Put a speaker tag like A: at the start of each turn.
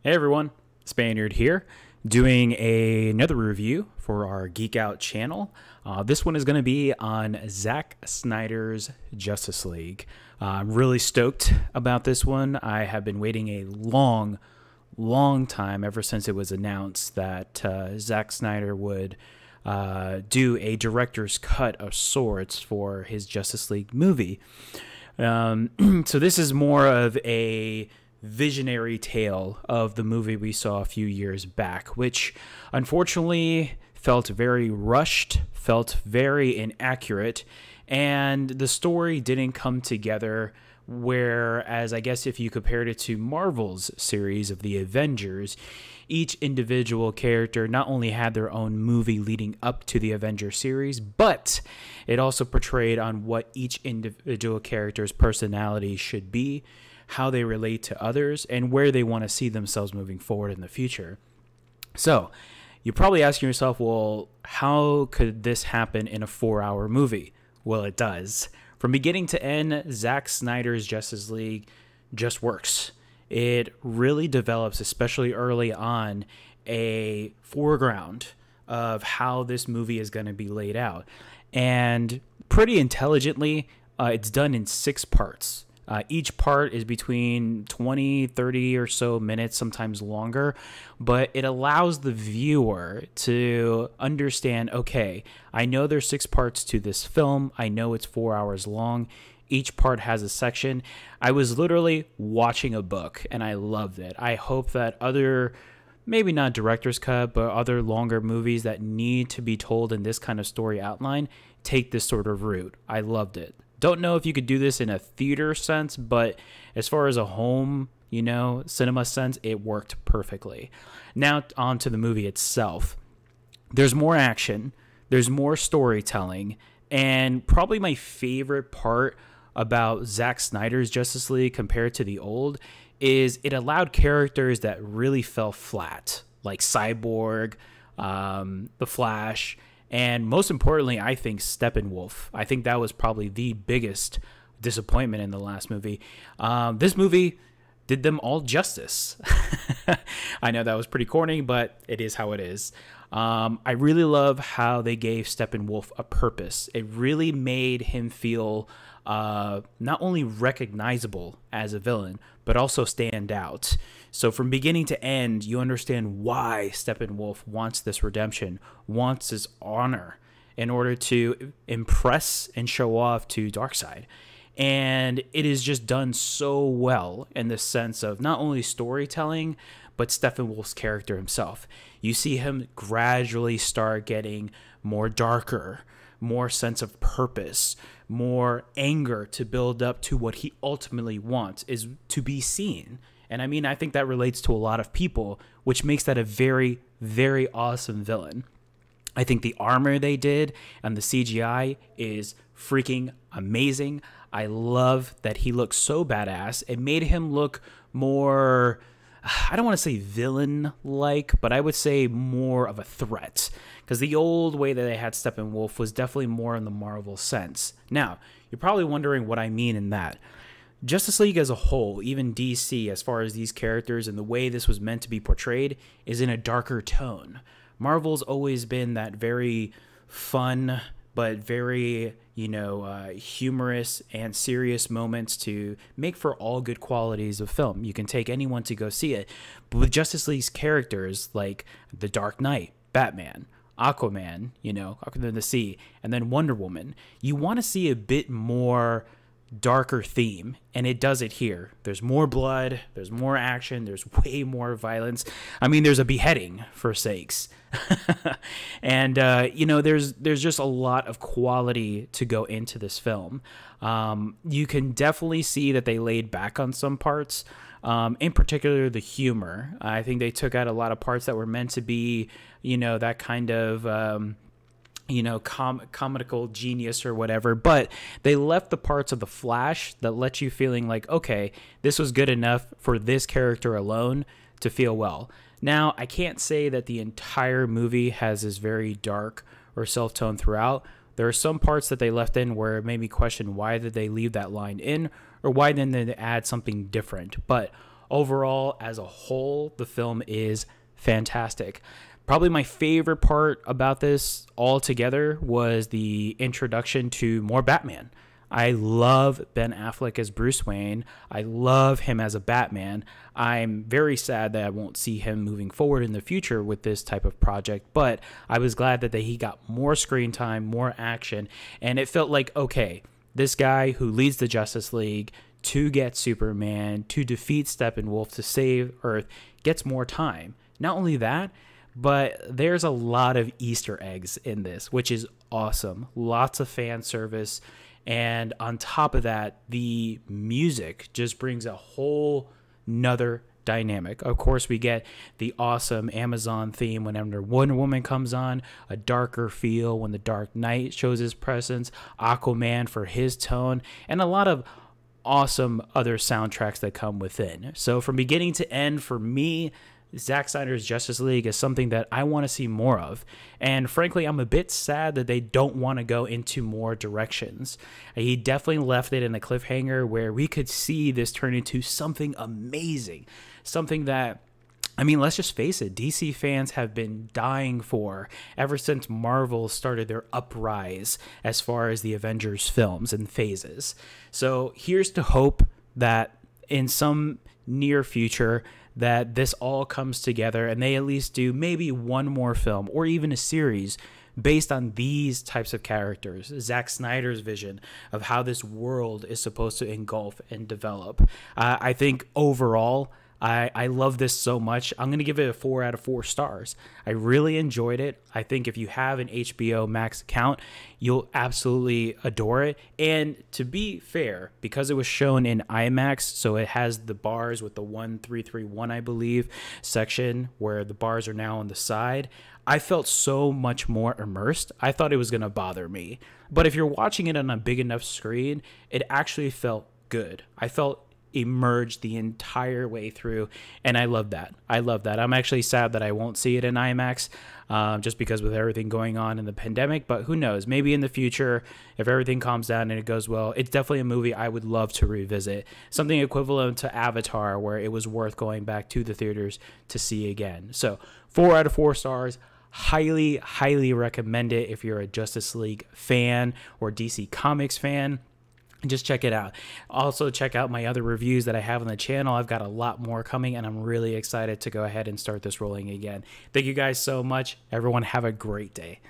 A: Hey everyone, Spaniard here, doing another review for our Geek Out channel. This one is going to be on Zack Snyder's Justice League. I'm really stoked about this one. I have been waiting a long time, ever since it was announced that Zack Snyder would do a director's cut of sorts for his Justice League movie. So this is more of a visionary tale of the movie we saw a few years back, which unfortunately felt very rushed, felt very inaccurate, and the story didn't come together. Whereas, I guess if you compared it to Marvel's series of the Avengers, each individual character not only had their own movie leading up to the Avengers series, but it also portrayed on what each individual character's personality should be, how they relate to others, and where they want to see themselves moving forward in the future. So, you're probably asking yourself, well, how could this happen in a 4-hour movie? Well, it does. From beginning to end, Zack Snyder's Justice League just works. It really develops, especially early on, a foreground of how this movie is going to be laid out. And pretty intelligently, it's done in 6 parts. Each part is between 20, 30 or so minutes, sometimes longer, but it allows the viewer to understand, okay, I know there's 6 parts to this film. I know it's 4 hours long. Each part has a section. I was literally watching a book, and I loved it. I hope that other, maybe not director's cut, but other longer movies that need to be told in this kind of story outline take this sort of route. I loved it. Don't know if you could do this in a theater sense, but as far as a home, cinema sense, it worked perfectly. Now on to the movie itself. There's more action, there's more storytelling, and probably my favorite part about Zack Snyder's Justice League compared to the old is it allowed characters that really fell flat, like Cyborg, The Flash, and most importantly, I think Steppenwolf. I think that was probably the biggest disappointment in the last movie. This movie did them all justice. I know that was pretty corny, but it is how it is. I really love how they gave Steppenwolf a purpose. It really made him feel not only recognizable as a villain, but also stand out. So from beginning to end, you understand why Steppenwolf wants this redemption, wants his honor in order to impress and show off to Darkseid. And it is just done so well in the sense of not only storytelling, but Steppenwolf's character himself. You see him gradually start getting more darker, more sense of purpose, more anger to build up to what he ultimately wants, is to be seen. And I mean, I think that relates to a lot of people, which makes that a very, very awesome villain. I think the armor they did and the CGI is freaking amazing. I love that he looks so badass. It made him look more, I don't want to say villain-like, but I would say more of a threat. Because the old way that they had Steppenwolf was definitely more in the Marvel sense. Now, you're probably wondering what I mean in that. Justice League as a whole, even DC, as far as these characters and the way this was meant to be portrayed, is in a darker tone. Marvel's always been that very fun, but very, humorous and serious moments to make for all good qualities of film. You can take anyone to go see it. But with Justice League's characters like The Dark Knight, Batman, Aquaman, Aquaman in the Sea, and then Wonder Woman, you want to see a bit more darker theme, and it does it here. There's more blood, there's more action, there's way more violence. I mean, there's a beheading, for sakes. And there's just a lot of quality to go into this film. You can definitely see that they laid back on some parts, in particular the humor. I think they took out a lot of parts that were meant to be that kind of comical genius or whatever, but they left the parts of the Flash that let you feeling like, okay, this was good enough for this character alone to feel well. Now, I can't say that the entire movie has this very dark or self-tone throughout. There are some parts that they left in where it made me question why did they leave that line in, or why didn't they add something different. But overall, as a whole, the film is fantastic. Probably my favorite part about this altogether was the introduction to more Batman. I love Ben Affleck as Bruce Wayne. I love him as a Batman. I'm very sad that I won't see him moving forward in the future with this type of project, but I was glad that he got more screen time, more action, and it felt like, okay, this guy who leads the Justice League to get Superman, to defeat Steppenwolf, to save Earth, gets more time. Not only that, but there's a lot of Easter eggs in this, which is awesome. Lots of fan service. And on top of that, the music just brings a whole nother dynamic. Of course, we get the awesome Amazon theme whenever Wonder Woman comes on, a darker feel when the Dark Knight shows his presence, Aquaman for his tone, and a lot of awesome other soundtracks that come within. So from beginning to end, for me, Zack Snyder's Justice League is something that I want to see more of. And frankly, I'm a bit sad that they don't want to go into more directions. He definitely left it in a cliffhanger where we could see this turn into something amazing. Something that, I mean, let's just face it, DC fans have been dying for ever since Marvel started their uprise as far as the Avengers films and phases. So here's to hope that in some near future that this all comes together and they at least do maybe one more film or even a series based on these types of characters, Zack Snyder's vision of how this world is supposed to engulf and develop. I think overall, I love this so much. I'm going to give it a 4 out of 4 stars. I really enjoyed it. I think if you have an HBO Max account, you'll absolutely adore it. And to be fair, because it was shown in IMAX, so it has the bars with the 1331, I believe, section where the bars are now on the side, I felt so much more immersed. I thought it was going to bother me. But if you're watching it on a big enough screen, it actually felt good. I felt emerged the entire way through, and I love that. I'm actually sad that I won't see it in IMAX, just because with everything going on in the pandemic, but who knows, maybe in the future, if everything calms down and it goes well, it's definitely a movie I would love to revisit, something equivalent to Avatar, where it was worth going back to the theaters to see again. So 4 out of 4 stars. Highly recommend it if you're a Justice League fan or DC Comics fan. Just check it out. Also, check out my other reviews that I have on the channel. I've got a lot more coming, and I'm really excited to go ahead and start this rolling again. Thank you guys so much. Everyone have a great day.